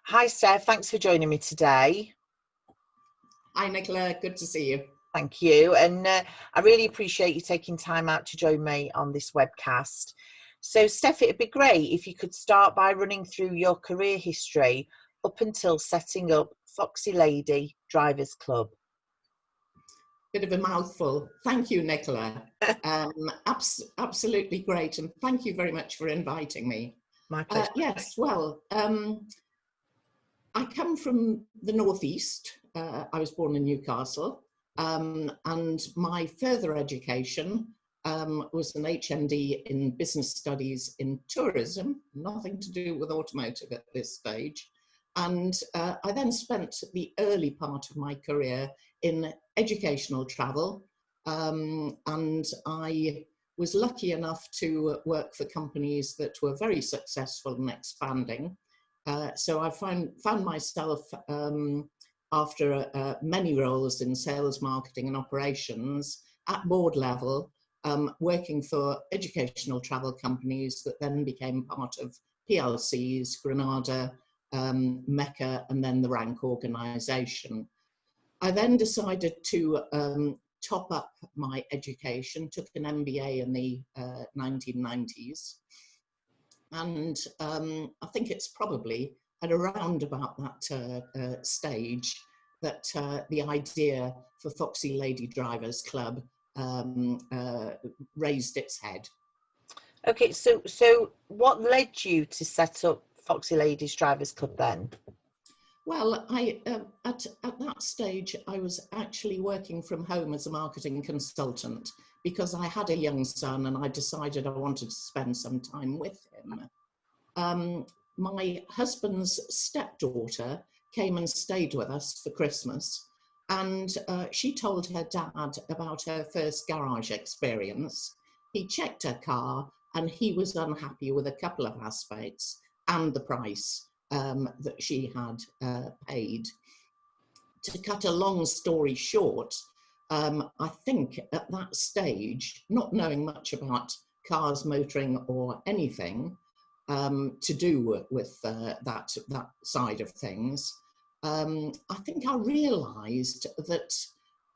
Hi, Steph. Thanks for joining me today. Hi, Nicola. Good to see you. Thank you. And I really appreciate you taking time out to join me on this webcast. So, Steph, it'd be great if you could start by running through your career history up until setting up Foxy Lady Drivers Club. Bit of a mouthful. Thank you, Nicola. Absolutely great. And thank you very much for inviting me. My pleasure. Yes, well, I come from the Northeast. I was born in Newcastle. And my further education was an HND in business studies in tourism, nothing to do with automotive at this stage. And I then spent the early part of my career in educational travel. And I was lucky enough to work for companies that were very successful and expanding. So I found myself, after many roles in sales, marketing and operations at board level, working for educational travel companies that then became part of PLCs, Granada, Mecca, and then the Rank organisation. I then decided to top up my education, took an MBA in the 1990s. And I think it's probably at around about that stage that the idea for Foxy Lady Drivers Club raised its head. Okay, so what led you to set up Foxy Ladies Drivers Club then? Well, at that stage, I was actually working from home as a marketing consultant because I had a young son and I decided I wanted to spend some time with him. My husband's stepdaughter came and stayed with us for Christmas, and she told her dad about her first garage experience. He checked her car and he was unhappy with a couple of aspects and the price that she had paid. To cut a long story short, I think at that stage, not knowing much about cars, motoring or anything to do with that side of things, I think I realised that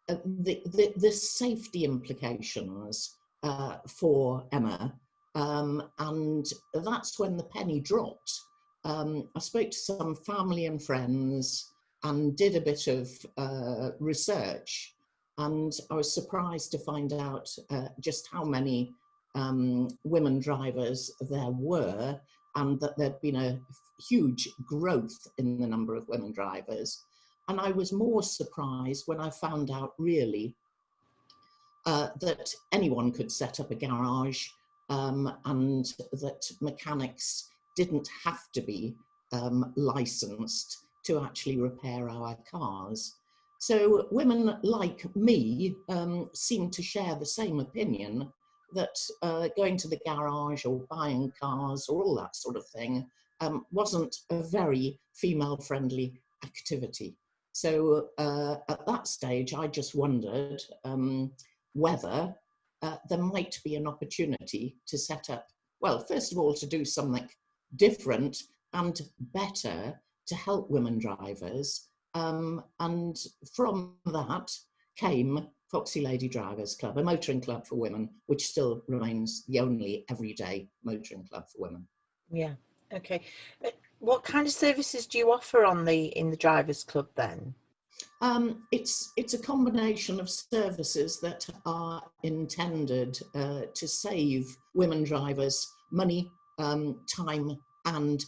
the safety implications for Emma, and that's when the penny dropped. I spoke to some family and friends and did a bit of research, and I was surprised to find out just how many women drivers there were, and that there'd been a huge growth in the number of women drivers. And I was more surprised when I found out really that anyone could set up a garage, and that mechanics didn't have to be licensed to actually repair our cars. So women like me seem to share the same opinion that going to the garage or buying cars or all that sort of thing wasn't a very female-friendly activity. So at that stage, I just wondered whether there might be an opportunity to set up, well, first of all, to do something different and better to help women drivers. And from that came Foxy Lady Drivers Club, a motoring club for women, which still remains the only everyday motoring club for women. Yeah, okay. What kind of services do you offer in the Drivers Club then? It's a combination of services that are intended to save women drivers money, time and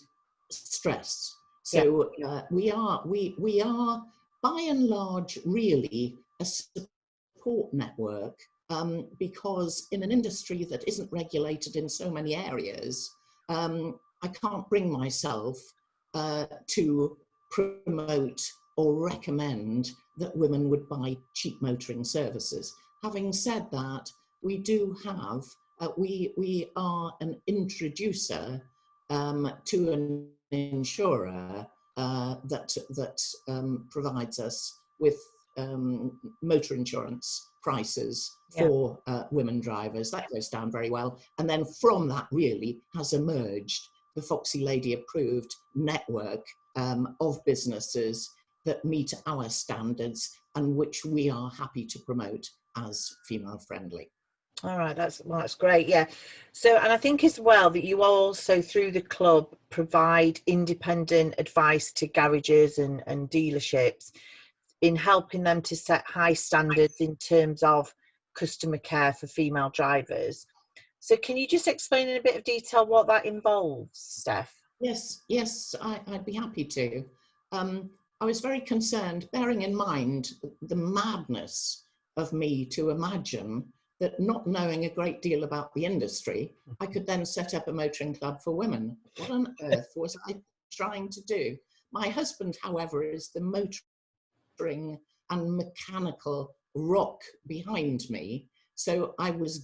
stress. So we are by and large really a support network, because in an industry that isn't regulated in so many areas, I can't bring myself to promote or recommend that women would buy cheap motoring services. Having said that, we do have, we are an introducer to an insurer that provides us with motor insurance prices for women drivers. That goes down very well. And then from that really has emerged the FOXY Lady approved network of businesses that meet our standards and which we are happy to promote as female friendly. All right, that's great. Yeah. So, and I think as well that you also through the club provide independent advice to garages and dealerships in helping them to set high standards in terms of customer care for female drivers. So can you just explain in a bit of detail what that involves, Steph? Yes, I'd be happy to. I was very concerned, bearing in mind the madness of me to imagine that, not knowing a great deal about the industry, I could then set up a motoring club for women. What on earth was I trying to do? My husband, however, is the motoring and mechanical rock behind me. So I was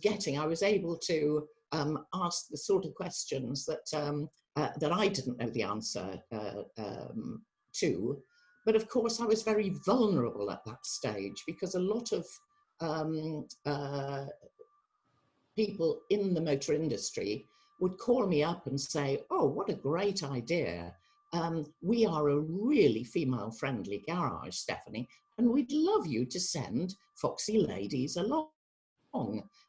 able to ask the sort of questions that I didn't know the answer to. But of course, I was very vulnerable at that stage because a lot of people in the motor industry would call me up and say, oh, what a great idea. We are a really female-friendly garage, Stephanie, and we'd love you to send FOXY ladies along.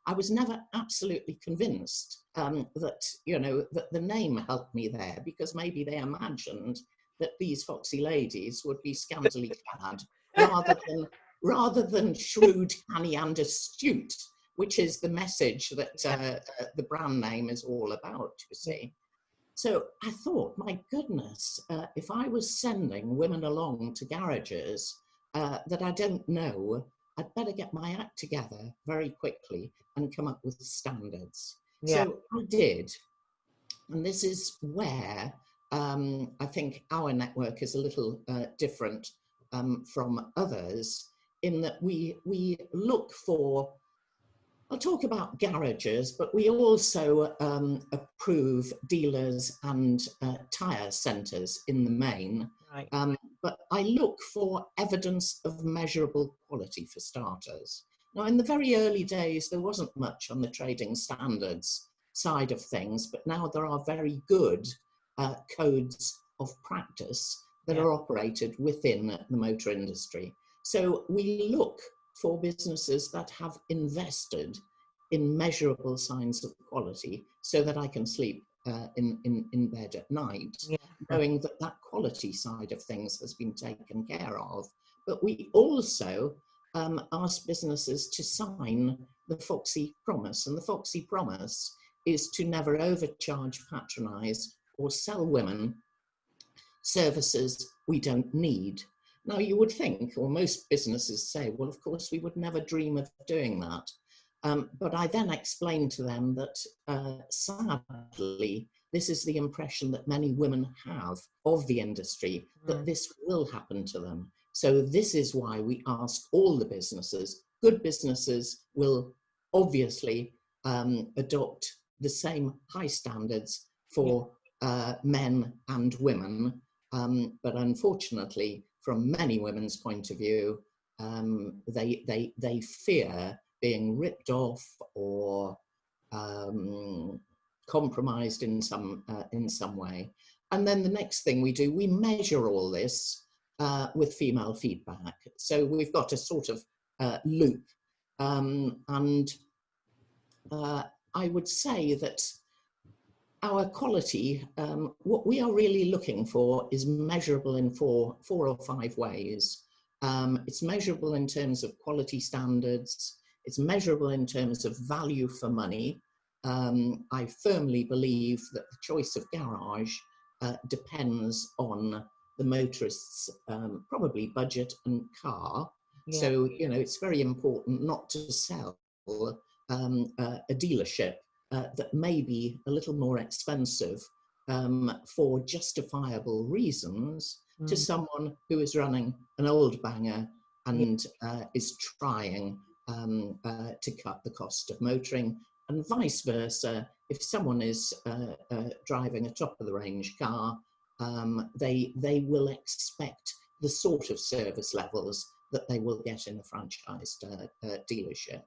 I was never absolutely convinced that the name helped me there, because maybe they imagined that these FOXY ladies would be scantily clad rather than shrewd, canny, and astute, which is the message that the brand name is all about, you see. So I thought, my goodness, if I was sending women along to garages that I don't know, I'd better get my act together very quickly and come up with standards. Yeah. So I did. And this is where I think our network is a little different from others, in that we look for, I'll talk about garages, but we also approve dealers and tyre centres in the main. Right. But I look for evidence of measurable quality for starters. Now, in the very early days, there wasn't much on the trading standards side of things, but now there are very good codes of practice that are operated within the motor industry. So we look for businesses that have invested in measurable signs of quality, so that I can sleep in bed at night, knowing that that quality side of things has been taken care of. But we also ask businesses to sign the FOXY promise, and the FOXY promise is to never overcharge, patronise, or sell women services we don't need. Now, you would think, or most businesses say, well, of course, we would never dream of doing that. But I then explained to them that, sadly, this is the impression that many women have of the industry, that this will happen to them. So this is why we ask all the businesses. Good businesses will obviously adopt the same high standards for men and women. But unfortunately, from many women's point of view, they fear being ripped off or compromised in some way. And then the next thing we do, we measure all this with female feedback. So we've got a sort of loop, and I would say that our quality, what we are really looking for is measurable in four or five ways. It's measurable in terms of quality standards. It's measurable in terms of value for money. I firmly believe that the choice of garage depends on the motorist's probably budget and car. Yeah. So, it's very important not to sell a dealership that may be a little more expensive for justifiable reasons to someone who is running an old banger and is trying to cut the cost of motoring, and vice versa. If someone is driving a top-of-the-range car, they will expect the sort of service levels that they will get in a franchised dealership.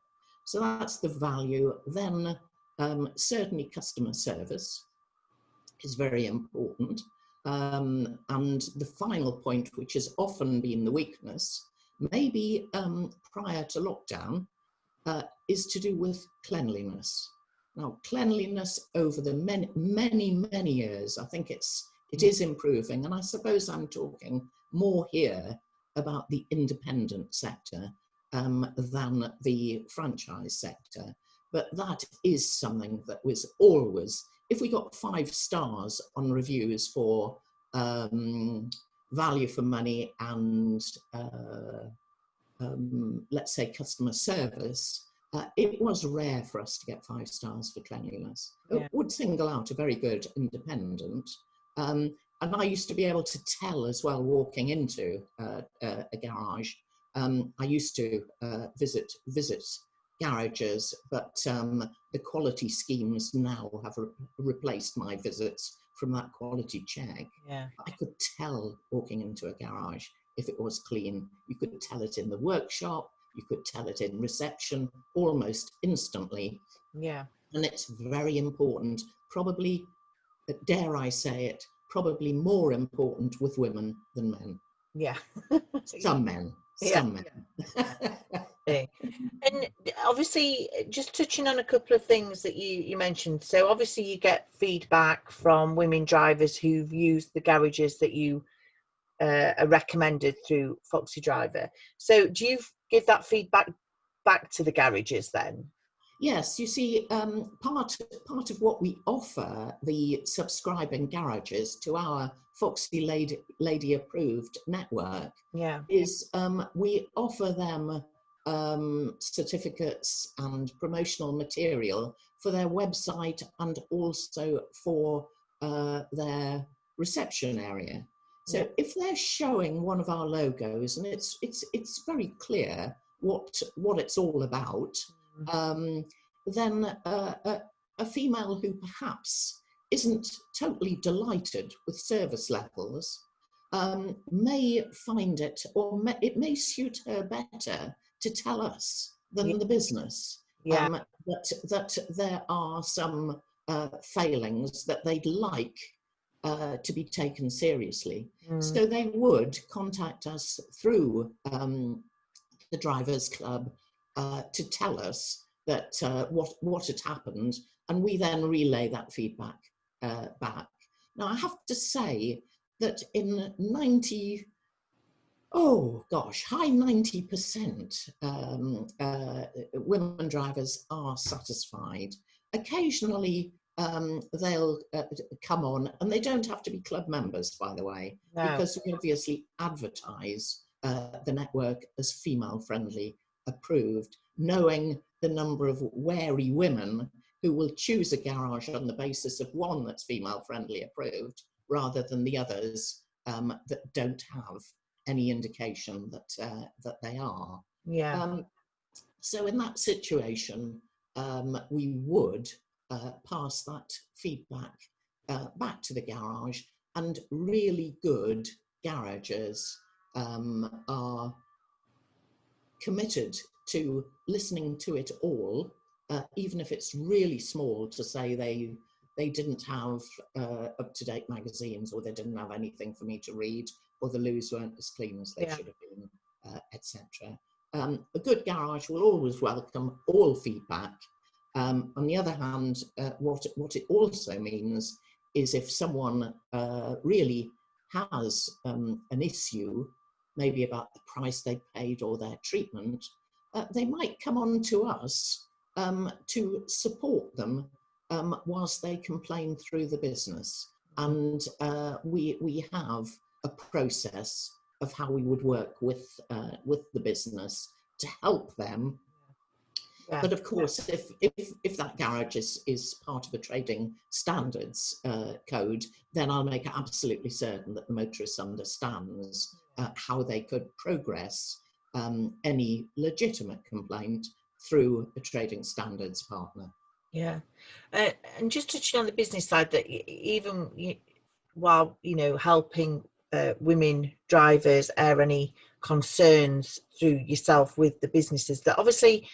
So that's the value. Then certainly customer service. is very important. And the final point, which has often been the weakness, maybe prior to lockdown, is to do with cleanliness. Now, cleanliness over the many years, I think it is improving, and I suppose I'm talking more here about the independent sector than the franchise sector. But that is something that was always, if we got 5 stars on reviews for value for money and let's say customer service, it was rare for us to get 5 stars for cleanliness. Yeah. It would single out a very good independent. And I used to be able to tell as well, walking into a garage. I used to visit garages, but the quality schemes now have replaced my visits from that quality check. Yeah. I could tell walking into a garage if it was clean. You could tell it in the workshop, you could tell it in reception almost instantly. Yeah. And it's very important, probably, dare I say it, probably more important with women than men. Yeah. Some men. And obviously, just touching on a couple of things that you mentioned. So obviously you get feedback from women drivers who've used the garages that you are recommended through FOXY Driver. So do you give that feedback back to the garages then? Yes, you see, part of what we offer the subscribing garages to our FOXY Lady Approved network is we offer them certificates and promotional material for their website and also for their reception area. So if they're showing one of our logos, and it's very clear what it's all about, then a female who perhaps isn't totally delighted with service levels may find it, or it may suit her better to tell us than the business that there are some failings that they'd like to be taken seriously. So they would contact us through the Drivers Club to tell us that what had happened, and we then relay that feedback back. Now, I have to say that in high 90%, women drivers are satisfied. Occasionally, they'll come on, and they don't have to be club members, by the way, because we obviously advertise the network as female-friendly approved, knowing the number of wary women who will choose a garage on the basis of one that's female-friendly approved, rather than the others that don't have any indication that they are. So in that situation, we would pass that feedback back to the garage, and really good garages are committed to listening to it all, even if it's really small, to say they didn't have up-to-date magazines, or they didn't have anything for me to read, or the loos weren't as clean as they should have been, etc. A good garage will always welcome all feedback. On the other hand, what it also means is if someone really has an issue, maybe about the price they paid or their treatment, they might come on to us to support them whilst they complain through the business. And we have a process of how we would work with the business to help them. But of course, if that garage is part of a trading standards code, then I'll make absolutely certain that the motorist understands how they could progress any legitimate complaint through a trading standards partner. And just touching on the business side, that even while helping women drivers air any concerns through yourself with the businesses, that obviously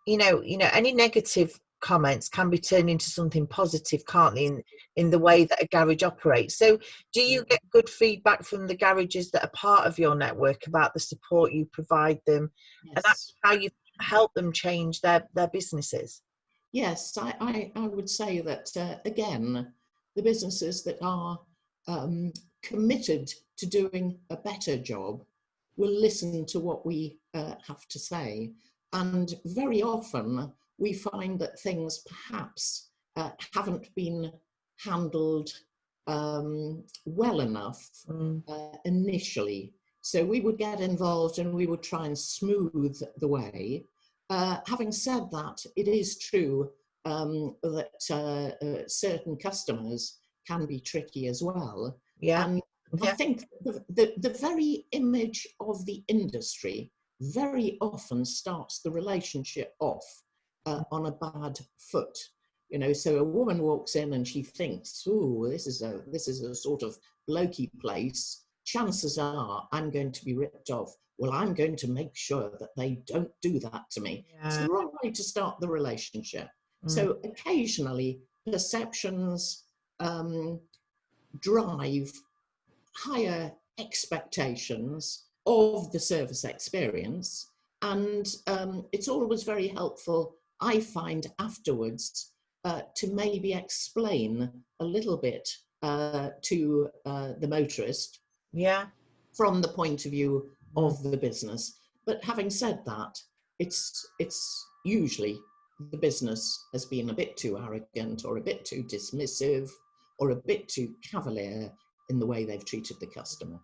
any negative comments can be turned into something positive, can't they, in the way that a garage operates. So do you get good feedback from the garages that are part of your network about the support you provide them, and that's how you help them change their businesses? Yes, I would say that, again, the businesses that are committed to doing a better job will listen to what we have to say. And very often we find that things perhaps haven't been handled well enough initially. So we would get involved and we would try and smooth the way. Having said that, it is true that certain customers can be tricky as well. Yeah. And I think the very image of the industry very often starts the relationship off on a bad foot. You know, so a woman walks in and she thinks, "Ooh, this is a sort of blokey place. Chances are I'm going to be ripped off. Well, I'm going to make sure that they don't do that to me." It's the wrong way to start the relationship. So occasionally perceptions drive higher expectations of the service experience, and it's always very helpful, I find, afterwards to maybe explain a little bit to the motorist from the point of view of the business. But having said that, it's usually the business has been a bit too arrogant or a bit too dismissive or a bit too cavalier in the way they've treated the customer.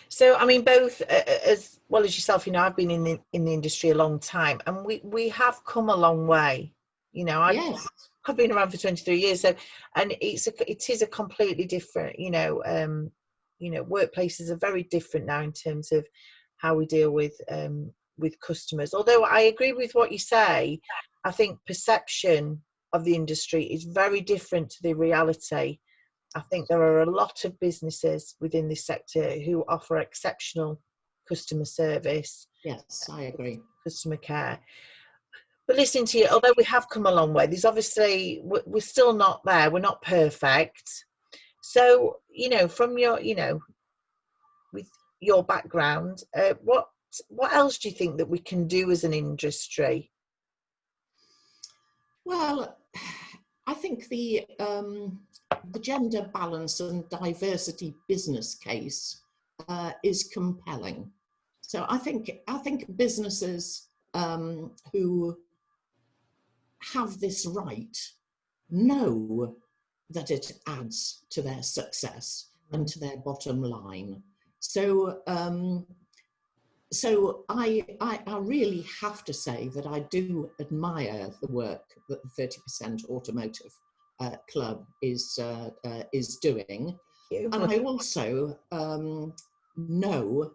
So, I mean, both as well as yourself, you know, I've been in the industry a long time, and we have come a long way. You know, I've been around for 23 years, so, and it is a completely different, you know, workplaces are very different now in terms of how we deal with customers. Although I agree with what you say, I think perception of the industry is very different to the reality. I think there are a lot of businesses within this sector who offer exceptional customer service. Yes, I agree. Customer care. But listening to you, although we have come a long way, there's obviously, we're still not there. We're not perfect. So, you know, from your, you know, with your background, what else do you think that we can do as an industry? Well, I think the gender balance and diversity business case is compelling. So I think businesses who have this right know that it adds to their success and to their bottom line. So so I really have to say that I do admire the work that the 30% Automotive Club is doing. And I also know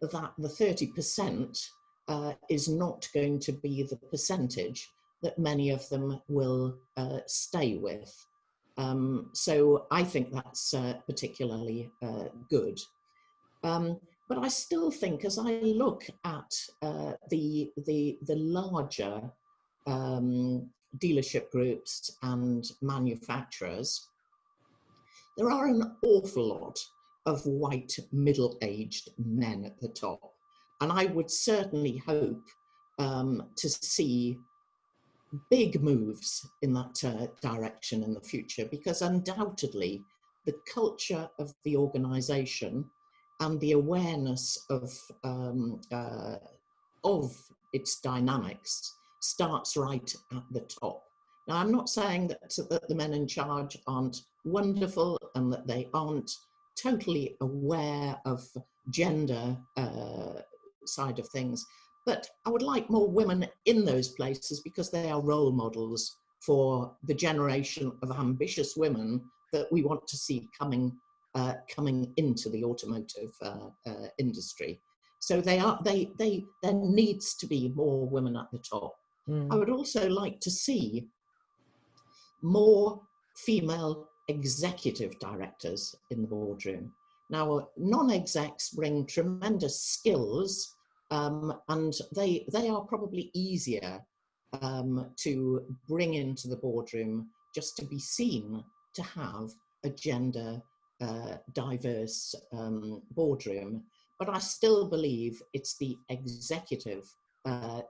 that the 30% is not going to be the percentage that many of them will stay with. So I think that's particularly good. But I still think, as I look at the larger dealership groups and manufacturers, there are an awful lot of white middle-aged men at the top. And I would certainly hope to see big moves in that direction in the future, because undoubtedly the culture of the organization and the awareness of its dynamics starts right at the top. Now, I'm not saying that the men in charge aren't wonderful and that they aren't totally aware of gender side of things, but I would like more women in those places because they are role models for the generation of ambitious women that we want to see coming into the automotive industry. So there needs to be more women at the top. I would also like to see more female executive directors in the boardroom. Now, non-execs bring tremendous skills, and they are probably easier to bring into the boardroom just to be seen to have a gender diverse boardroom. But I still believe it's the executive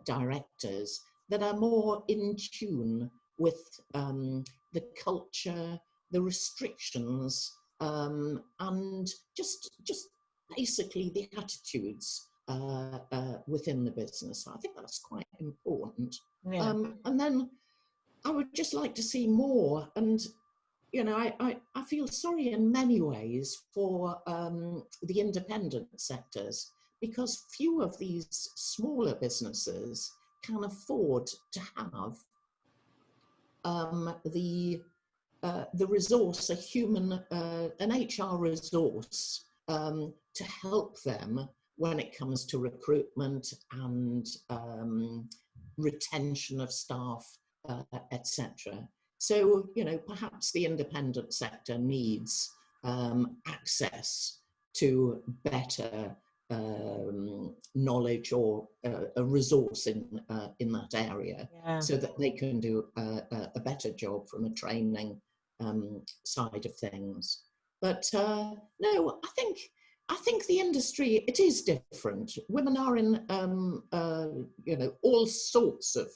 directors that are more in tune with the culture, the restrictions, and just basically the attitudes within the business. I think that's quite important. Yeah. And then I would just like to see more. And you know, I feel sorry in many ways for the independent sectors, because few of these smaller businesses can afford to have the resource, an HR resource to help them when it comes to recruitment and retention of staff, etc. So, you know, perhaps the independent sector needs access to better knowledge or a resource in that area, so that they can do a better job from a training side of things. But no, I think the industry, it is different. Women are in you know, all sorts of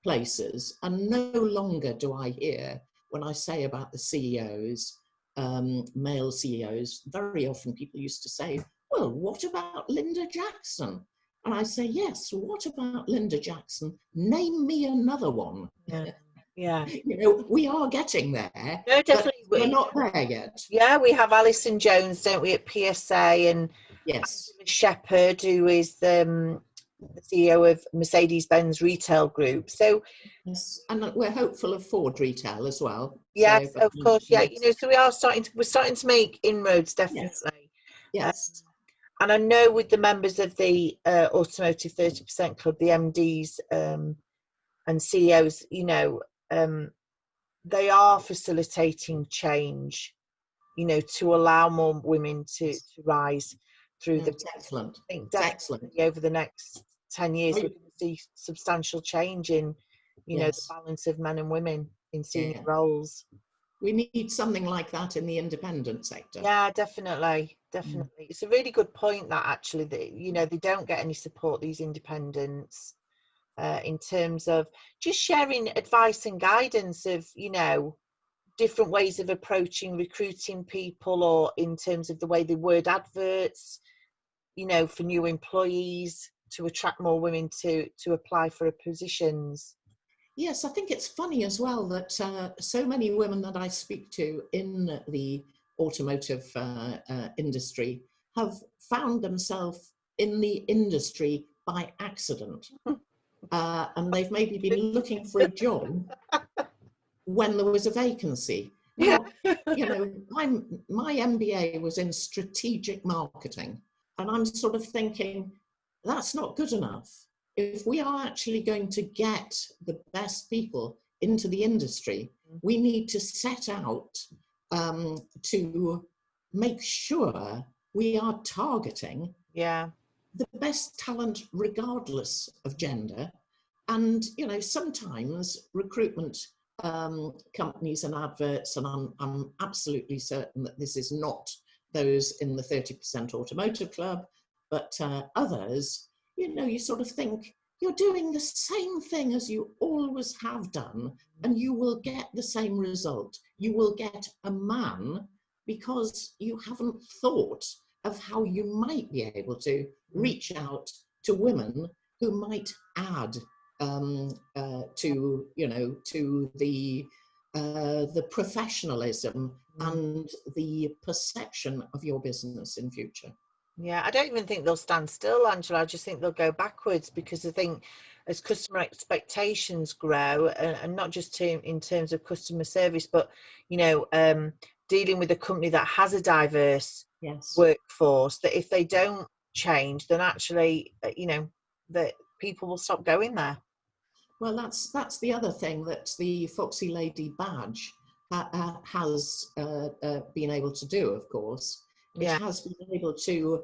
places, and no longer do I hear, when I say about the CEOs, male CEOs, very often people used to say, well, what about Linda Jackson? And I say, yes, what about Linda Jackson? Name me another one. Yeah. You know, we are getting there. No, definitely. But we're not there yet. Yeah, we have Alison Jones, don't we, at PSA, and yes, Shepherd, who is the CEO of Mercedes-Benz Retail Group. So yes, and we're hopeful of Ford Retail as well. yes, so, of course, yeah. You know, so we're starting to make inroads, definitely. Yes. And I know with the members of the Automotive 30% Club, the MDs and CEOs, you know, they are facilitating change, you know, to allow more women to rise through the. Excellent. I think definitely excellent. over the next 10 years, we're going to see substantial change in, you know, the balance of men and women in senior roles. We need something like that in the independent sector. Yeah, definitely. It's a really good point that actually, that, you know, they don't get any support, these independents, in terms of just sharing advice and guidance of, you know, different ways of approaching recruiting people, or in terms of the way they word adverts, you know, for new employees to attract more women to apply for positions. Yes, I think it's funny as well that so many women that I speak to in the automotive industry have found themselves in the industry by accident. And they've maybe been looking for a job when there was a vacancy. Now, you know, my MBA was in strategic marketing, and I'm sort of thinking, that's not good enough. If we are actually going to get the best people into the industry, we need to set out to make sure we are targeting the best talent regardless of gender. And, you know, sometimes recruitment companies and adverts, and I'm absolutely certain that this is not those in the 30% Automotive Club, but others, you know, you sort of think you're doing the same thing as you always have done, and you will get the same result. You will get a man because you haven't thought of how you might be able to reach out to women who might add to, you know, to the professionalism and the perception of your business in future. Yeah, I don't even think they'll stand still, Angela. I just think they'll go backwards, because I think as customer expectations grow, and not just in terms of customer service, but, you know, dealing with a company that has a diverse workforce, that if they don't change, then actually, you know, that people will stop going there. Well, that's the other thing that the FOXY Lady badge has been able to do, of course. It has been able to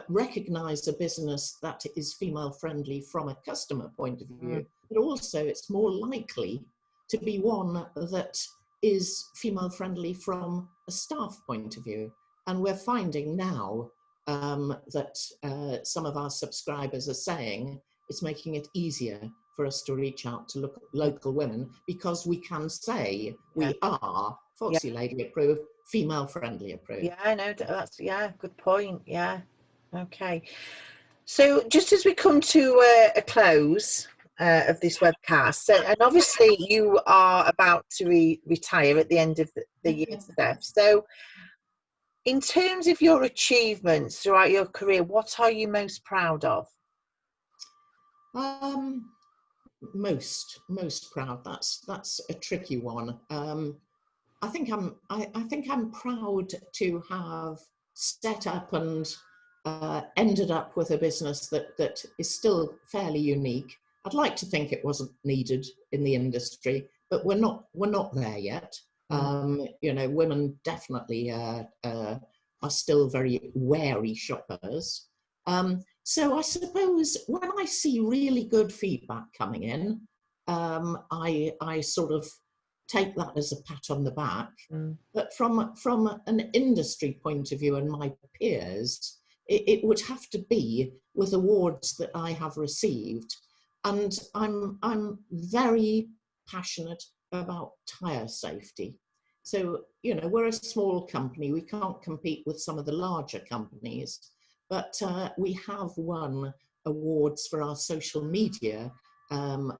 recognise a business that is female friendly from a customer point of view, but also it's more likely to be one that is female friendly from a staff point of view. And we're finding now that some of our subscribers are saying it's making it easier for us to reach out to local women, because we can say we are FOXY Lady approved, female friendly approved. Yeah, I know, that's, yeah, good point. Yeah. Okay. So just as we come to a close of this webcast, so, and obviously you are about to retire at the end of the year, Steph. So in terms of your achievements throughout your career, what are you most proud of? Most proud. That's a tricky one. I think I'm proud to have set up and ended up with a business that is still fairly unique. I'd like to think it wasn't needed in the industry, but we're not there yet. You know, women definitely are still very wary shoppers. So I suppose when I see really good feedback coming in, I sort of take that as a pat on the back. But from an industry point of view and my peers, it would have to be with awards that I have received. And I'm very passionate about tyre safety. So, you know, we're a small company. We can't compete with some of the larger companies, but we have won awards for our social media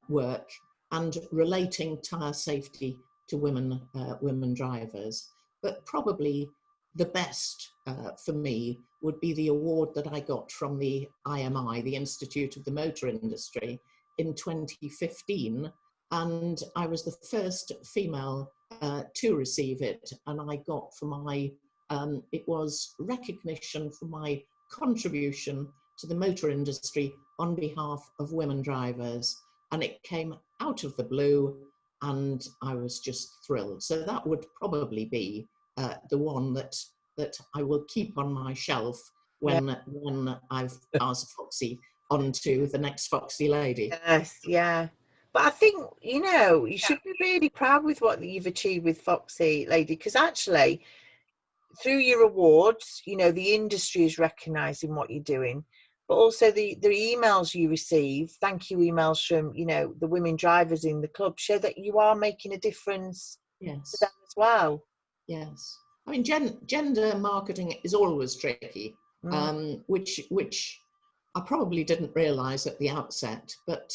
work and relating tyre safety to women drivers. But probably the best for me would be the award that I got from the IMI, the Institute of the Motor Industry, in 2015. And I was the first female to receive it. And I got for my, it was recognition for my contribution to the motor industry on behalf of women drivers. And it came out of the blue, and I was just thrilled. So that would probably be the one that I will keep on my shelf when I've asked FOXY on to the next FOXY Lady. Yes, yeah. But I think, you know, you should be really proud with what you've achieved with FOXY Lady, because actually, through your awards, you know, the industry is recognising what you're doing, but also the emails you receive, thank you emails from, you know, the women drivers in the club, show that you are making a difference to them as well. Yes. I mean, gender marketing is always tricky, which I probably didn't realise at the outset, but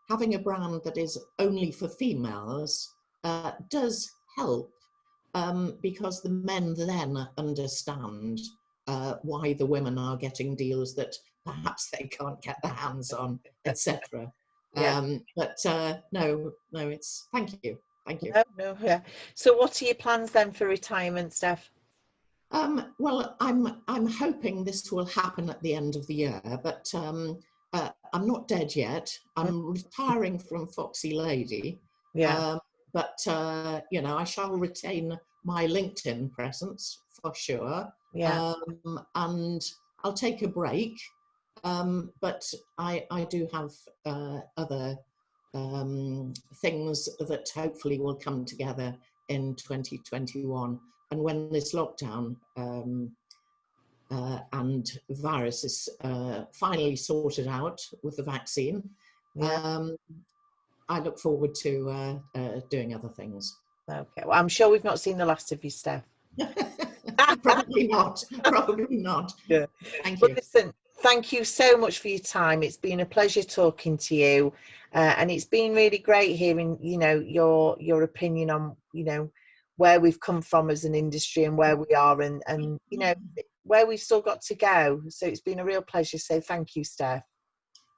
having a brand that is only for females does help, because the men then understand why the women are getting deals that perhaps they can't get their hands on, etc. But no, it's thank you. Yeah. So what are your plans then for retirement, Steph? Well, I'm hoping this will happen at the end of the year, but I'm not dead yet. I'm retiring from FOXY Lady. But you know, I shall retain my LinkedIn presence for sure. And I'll take a break. But I do have other things that hopefully will come together in 2021. And when this lockdown and virus is finally sorted out with the vaccine, I look forward to doing other things. Okay, well, I'm sure we've not seen the last of you, Steph. Probably not. Probably not. Yeah. Thank you. Well, listen, thank you so much for your time. It's been a pleasure talking to you, and it's been really great hearing, you know, your opinion on, you know, where we've come from as an industry and where we are, and you know, where we've still got to go. So it's been a real pleasure. So thank you, Steph.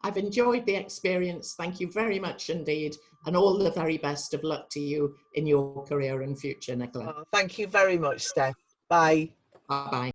I've enjoyed the experience. Thank you very much indeed. And all the very best of luck to you in your career and future, Nicola. Oh, thank you very much, Steph. Bye. Bye-bye.